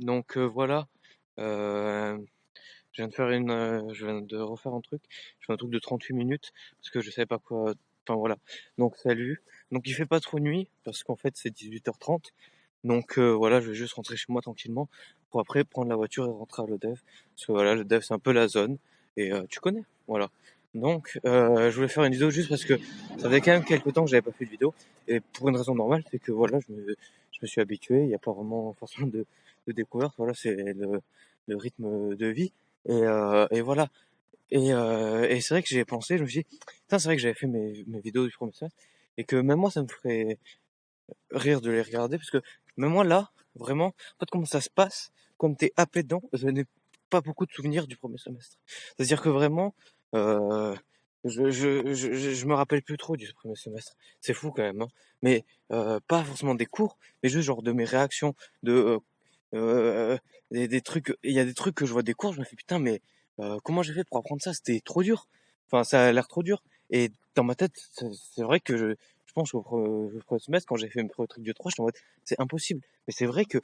Voilà, heu, je viens de refaire un truc. Je fais un truc de 38 minutes parce que je savais pas quoi enfin voilà. Donc salut. Donc il fait pas trop nuit parce qu'en fait c'est 18h30. Voilà, je vais juste rentrer chez moi tranquillement pour après prendre la voiture et rentrer à l'ODEV. Parce que voilà, l'ODEV c'est un peu la zone et tu connais, voilà. Je voulais faire une vidéo juste parce que ça faisait quand même quelques temps que j'avais pas fait de vidéo et pour une raison normale, c'est que voilà, je me suis habitué, il y a pas vraiment forcément de découverte, voilà, c'est le rythme de vie et voilà. Et c'est vrai que j'ai pensé, je me suis dit: «Putain, c'est vrai que j'avais fait mes vidéos du 1er semestre et que même moi ça me ferait rire de les regarder parce que même moi là, vraiment, en fait, comment ça se passe, comme t'es happé dedans, je n'ai pas beaucoup de souvenirs du 1er semestre. C'est-à-dire que vraiment, euh, je me rappelle plus trop du 1er semestre. C'est fou quand même, hein. Mais pas forcément des cours, mais juste genre de mes réactions, de des trucs. Il y a des trucs que je vois des cours, je me fais putain, mais comment j'ai fait pour apprendre ça? C'était trop dur. Enfin, ça a l'air trop dur. Et dans ma tête, c'est vrai que je pense au 1er semestre, quand j'ai fait mes premiers trucs de 3, j'étais en mode, c'est impossible. Mais c'est vrai que,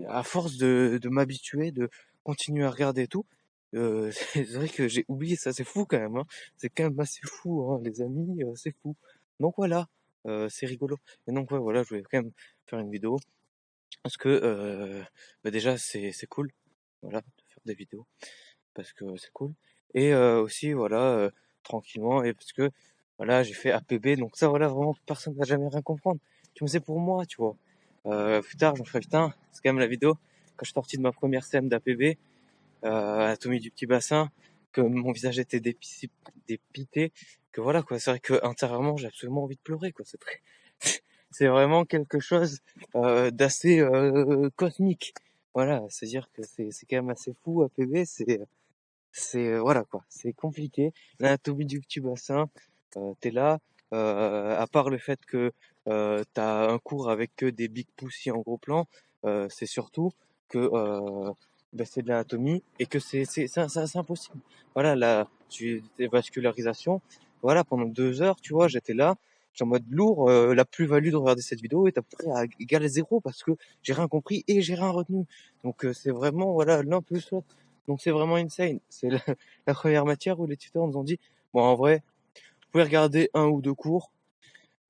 à force de m'habituer, de continuer à regarder et tout, c'est vrai que j'ai oublié ça. C'est fou quand même, hein. C'est quand même assez fou, hein, les amis, c'est fou. Donc voilà, c'est rigolo. Et donc ouais, voilà, je voulais quand même faire une vidéo parce que déjà c'est cool, voilà, de faire des vidéos parce que c'est cool. Et aussi, voilà, tranquillement, et parce que, voilà, j'ai fait APB, donc ça, voilà, vraiment, personne ne va jamais rien comprendre. Tu me sais pour moi, tu vois. Plus tard, je me ferai, putain, c'est quand même la vidéo, quand je suis sorti de ma première scène d'APB, anatomie du petit bassin, que mon visage était dépité, que voilà, quoi. C'est vrai que intérieurement, j'ai absolument envie de pleurer, quoi. C'est très, c'est vraiment quelque chose d'assez cosmique. Voilà, c'est-à-dire que c'est quand même assez fou APB, voilà quoi, c'est compliqué. L'anatomie du petit bassin, tu là, à part le fait que tu un cours avec que des big pussy en gros plan, c'est surtout que c'est de l'anatomie et que c'est impossible. Voilà, des vascularisations, voilà, pendant 2 heures, tu vois, j'étais là, j'étais en mode lourd, la plus-value de regarder cette vidéo est à peu près à égal à 0 parce que j'ai rien compris et j'ai rien retenu. C'est vraiment, voilà, l'un plus l'autre. Donc c'est vraiment insane. C'est la première matière où les tuteurs nous ont dit, bon en vrai, vous pouvez regarder un ou deux cours,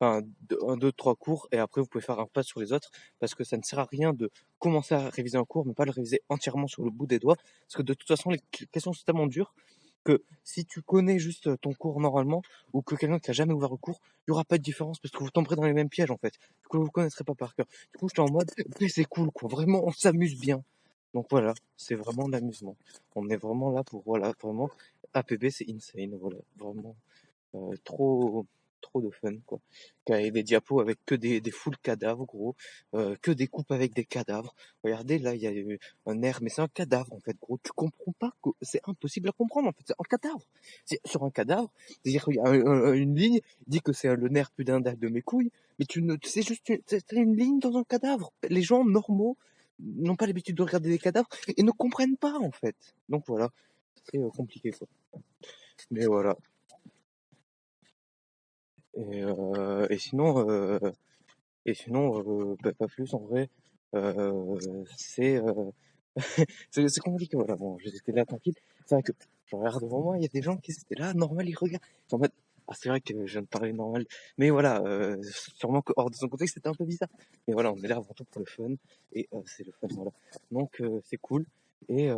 enfin un, deux, trois cours, et après vous pouvez faire un pas sur les autres, parce que ça ne sert à rien de commencer à réviser un cours, mais pas le réviser entièrement sur le bout des doigts, parce que de toute façon les questions sont tellement dures que si tu connais juste ton cours normalement, ou que quelqu'un qui a jamais ouvert le cours, il y aura pas de différence parce que vous tomberez dans les mêmes pièges en fait. Du coup, vous ne connaîtrez pas par cœur. Du coup, j'étais en mode, mais c'est cool quoi. Vraiment, on s'amuse bien. Donc voilà, c'est vraiment de l'amusement. On est vraiment là pour, voilà, vraiment, APB c'est insane, voilà, vraiment trop, trop de fun, quoi. Avec des diapos avec que des full cadavres, gros, que des coupes avec des cadavres. Regardez, là, il y a un nerf, mais c'est un cadavre, en fait, gros. Tu comprends pas que c'est impossible à comprendre, en fait. C'est un cadavre. C'est sur un cadavre, c'est-à-dire qu'il y a une ligne, dit que c'est le nerf pudendal de mes couilles, mais c'est juste c'est une ligne dans un cadavre. Les gens normaux n'ont pas l'habitude de regarder des cadavres et ne comprennent pas, en fait. Donc voilà, c'est compliqué, quoi. Mais voilà. Et, euh, et sinon, euh, pas plus en vrai. C'est c'est compliqué, voilà. Bon, j'étais là tranquille. C'est vrai que je regarde devant moi, il y a des gens qui étaient là, normal, ils regardent. Ils sont en mode, ah, c'est vrai que je viens de parler normal. Mais voilà, sûrement que hors de son contexte, c'était un peu bizarre. Mais voilà, on est là avant tout pour le fun. Et c'est le fun, voilà. C'est cool. Et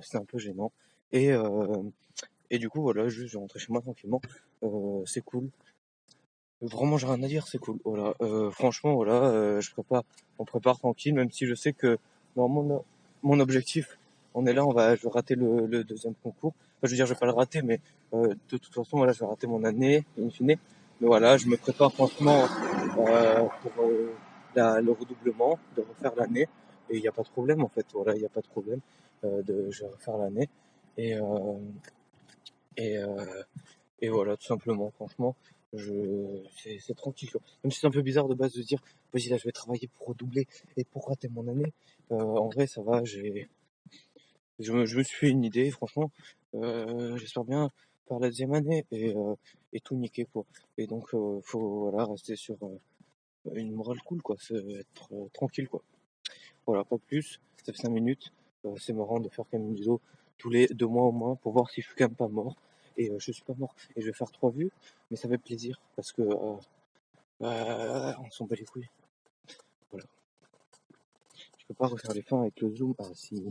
c'est un peu gênant. Et, euh, et du coup, voilà, juste, je vais rentrer chez moi tranquillement. C'est cool. Vraiment, j'ai rien à dire, c'est cool. Voilà, franchement, voilà, on prépare tranquille, même si je sais que dans mon objectif, on est là, je vais rater le deuxième concours. Enfin, je veux dire, je vais pas le rater, mais de toute façon, voilà, je vais rater mon année, in fine. Mais voilà, je me prépare franchement pour le redoublement, de refaire l'année. Et il n'y a pas de problème, en fait. Voilà, il n'y a pas de problème. Je vais refaire l'année. Et, euh, et, euh, et voilà, tout simplement, franchement, c'est tranquille, quoi. Même si c'est un peu bizarre de base de dire, vas-y, là, je vais travailler pour redoubler et pour rater mon année. En vrai, ça va, je me suis fait une idée, franchement. J'espère bien faire la deuxième année et tout niquer, quoi. Et donc, faut, voilà, rester sur une morale cool, quoi. C'est être tranquille, quoi. Voilà, pas plus. ça fait 5 minutes. C'est marrant de faire quand même une vidéo tous les 2 mois au moins pour voir si je suis quand même pas mort. Et je suis pas mort. Et je vais faire 3 vues, mais ça fait plaisir parce que on s'en bat les couilles. Voilà. Je peux pas refaire les fins avec le zoom. Ah si.